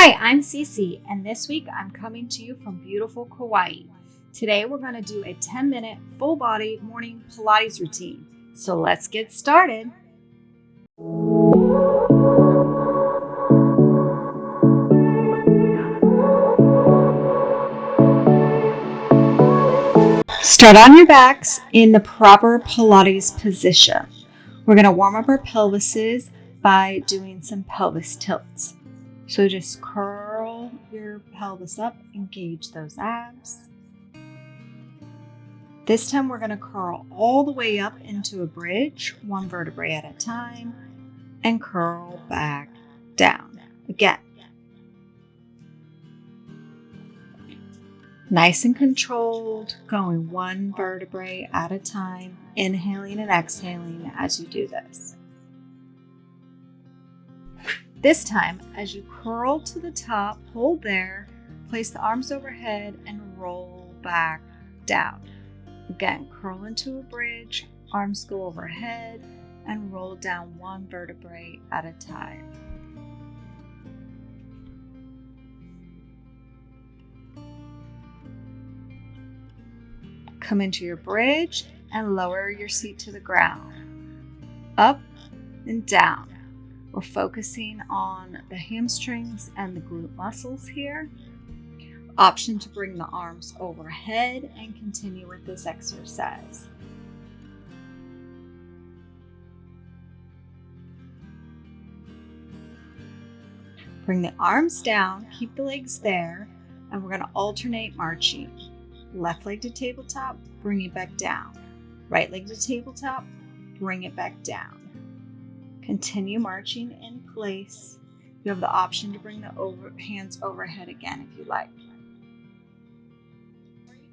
Hi, I'm Cece, and this week I'm coming to you from beautiful Kauai. Today we're going to do a 10-minute full body morning Pilates routine. So let's get started. Start on your backs in the proper Pilates position. We're going to warm up our pelvises by doing some pelvis tilts. So just curl your pelvis up, engage those abs. This time we're going to curl all the way up into a bridge, one vertebrae at a time, and curl back down. Again. Nice and controlled, going one vertebrae at a time, inhaling and exhaling as you do this. This time, as you curl to the top, hold there, place the arms overhead and roll back down. Again, curl into a bridge, arms go overhead, and roll down one vertebrae at a time. Come into your bridge and lower your seat to the ground. Up and down. We're focusing on the hamstrings and the glute muscles here. Option to bring the arms overhead and continue with this exercise. Bring the arms down, keep the legs there, and we're going to alternate marching. Left leg to tabletop, bring it back down. Right leg to tabletop, bring it back down. Continue marching in place. You have the option to bring the hands overhead again if you like.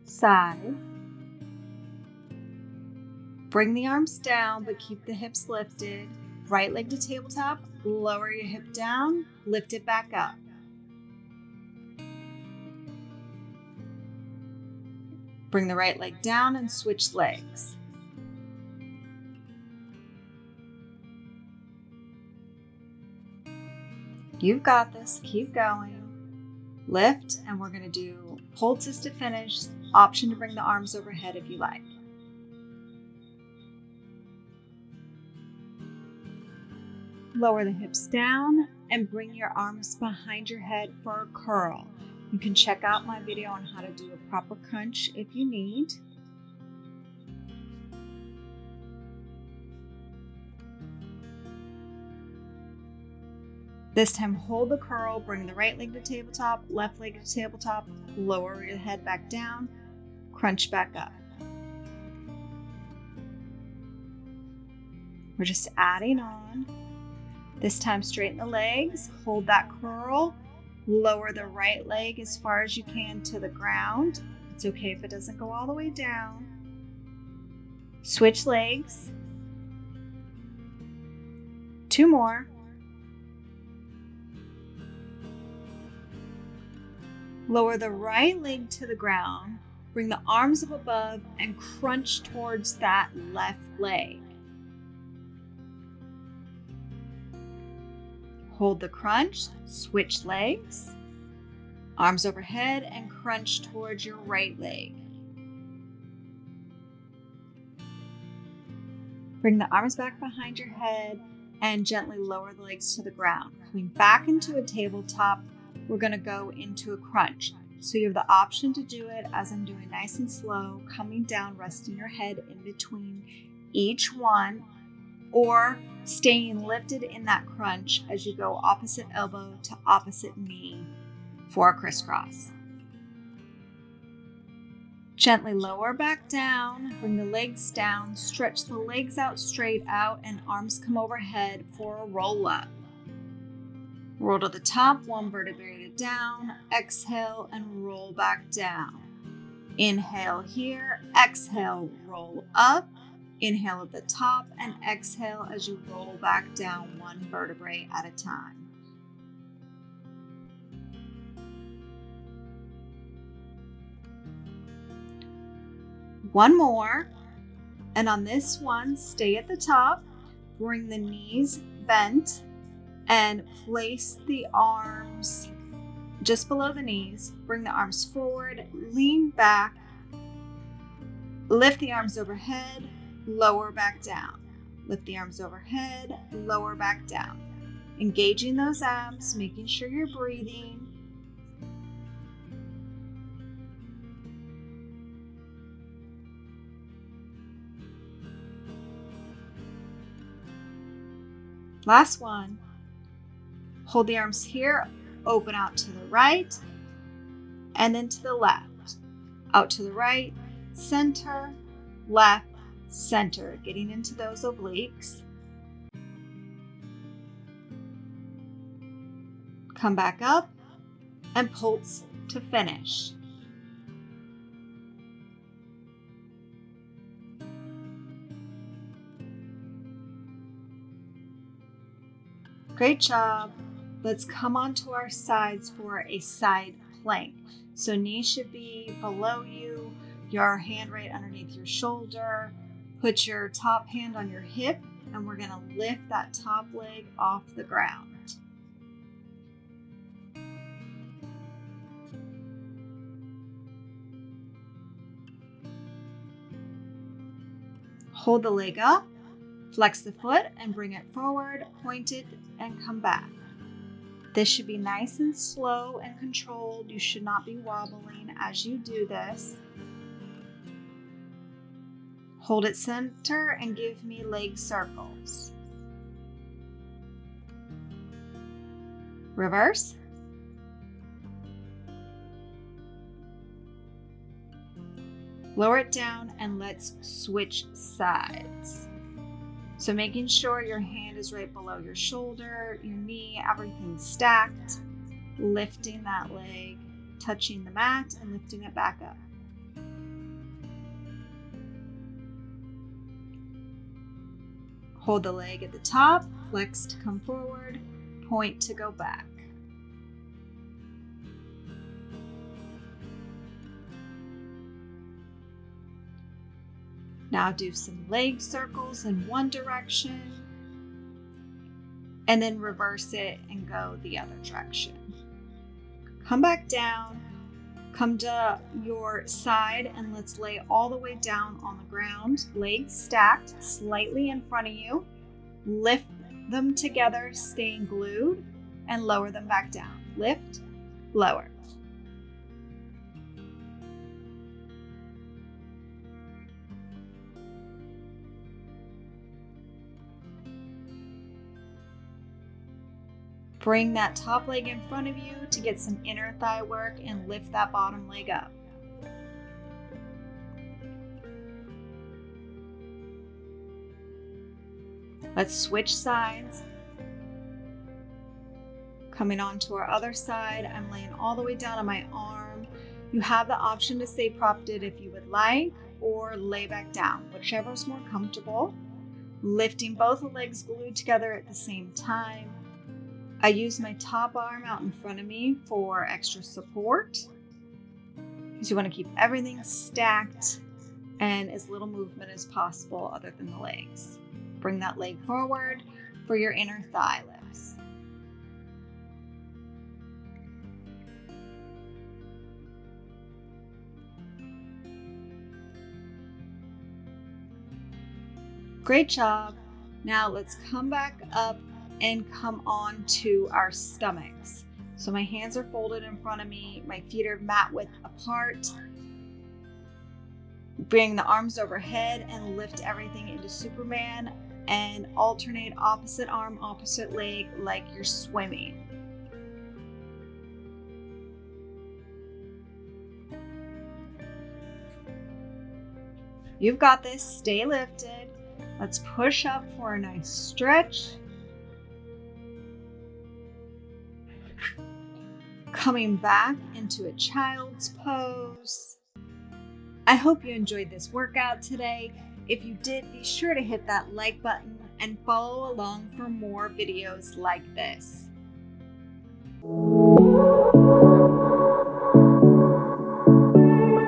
Side. Bring the arms down, but keep the hips lifted. Right leg to tabletop, lower your hip down, lift it back up. Bring the right leg down and switch legs. You've got this, keep going. Lift, and we're going to do hold to finish. Option to bring the arms overhead if you like. Lower the hips down and bring your arms behind your head for a curl. You can check out my video on how to do a proper crunch if you need. This time, hold the curl, bring the right leg to tabletop, left leg to tabletop, lower your head back down, crunch back up. We're just adding on. This time, straighten the legs, hold that curl, lower the right leg as far as you can to the ground. It's okay if it doesn't go all the way down. Switch legs. 2 more. Lower the right leg to the ground, bring the arms up above and crunch towards that left leg. Hold the crunch, switch legs, arms overhead and crunch towards your right leg. Bring the arms back behind your head and gently lower the legs to the ground. Coming back into a tabletop, we're going to go into a crunch. So you have the option to do it as I'm doing nice and slow, coming down, resting your head in between each one, or staying lifted in that crunch as you go opposite elbow to opposite knee for a crisscross. Gently lower back down, bring the legs down, stretch the legs out straight out, and arms come overhead for a roll up. Roll to the top, one vertebrae down, exhale and roll back down. Inhale here, exhale, roll up, inhale at the top, and exhale as you roll back down one vertebrae at a time. One more, and on this one, stay at the top, bring the knees bent, and place the arms just below the knees. Bring the arms forward, lean back, lift the arms overhead, lower back down. Lift the arms overhead, lower back down. Engaging those abs, making sure you're breathing. Last one. Hold the arms here, open out to the right, and then to the left. Out to the right, center, left, center, getting into those obliques. Come back up and pulse to finish. Great job. Let's come onto our sides for a side plank. So knees should be below you, your hand right underneath your shoulder. Put your top hand on your hip, and we're gonna lift that top leg off the ground. Hold the leg up, flex the foot and bring it forward, point it and come back. This should be nice and slow and controlled. You should not be wobbling as you do this. Hold it center and give me leg circles. Reverse. Lower it down and let's switch sides. So making sure your hand is right below your shoulder, your knee, everything's stacked. Lifting that leg, touching the mat and lifting it back up. Hold the leg at the top, flex to come forward, point to go back. Now do some leg circles in one direction and then reverse it and go the other direction. Come back down, come to your side and let's lay all the way down on the ground. Legs stacked slightly in front of you. Lift them together, staying glued, and lower them back down. Lift, lower. Bring that top leg in front of you to get some inner thigh work and lift that bottom leg up. Let's switch sides. Coming on to our other side, I'm laying all the way down on my arm. You have the option to stay propped if you would like, or lay back down, whichever is more comfortable. Lifting both the legs glued together at the same time. I use my top arm out in front of me for extra support, because you want to keep everything stacked and as little movement as possible other than the legs. Bring that leg forward for your inner thigh lifts. Great job. Now let's come back up and come on to our stomachs. So my hands are folded in front of me, my feet are mat width apart. Bring the arms overhead and lift everything into Superman and alternate opposite arm, opposite leg like you're swimming. You've got this, stay lifted. Let's push up for a nice stretch. Coming back into a child's pose. I hope you enjoyed this workout today. If you did, be sure to hit that like button and follow along for more videos like this.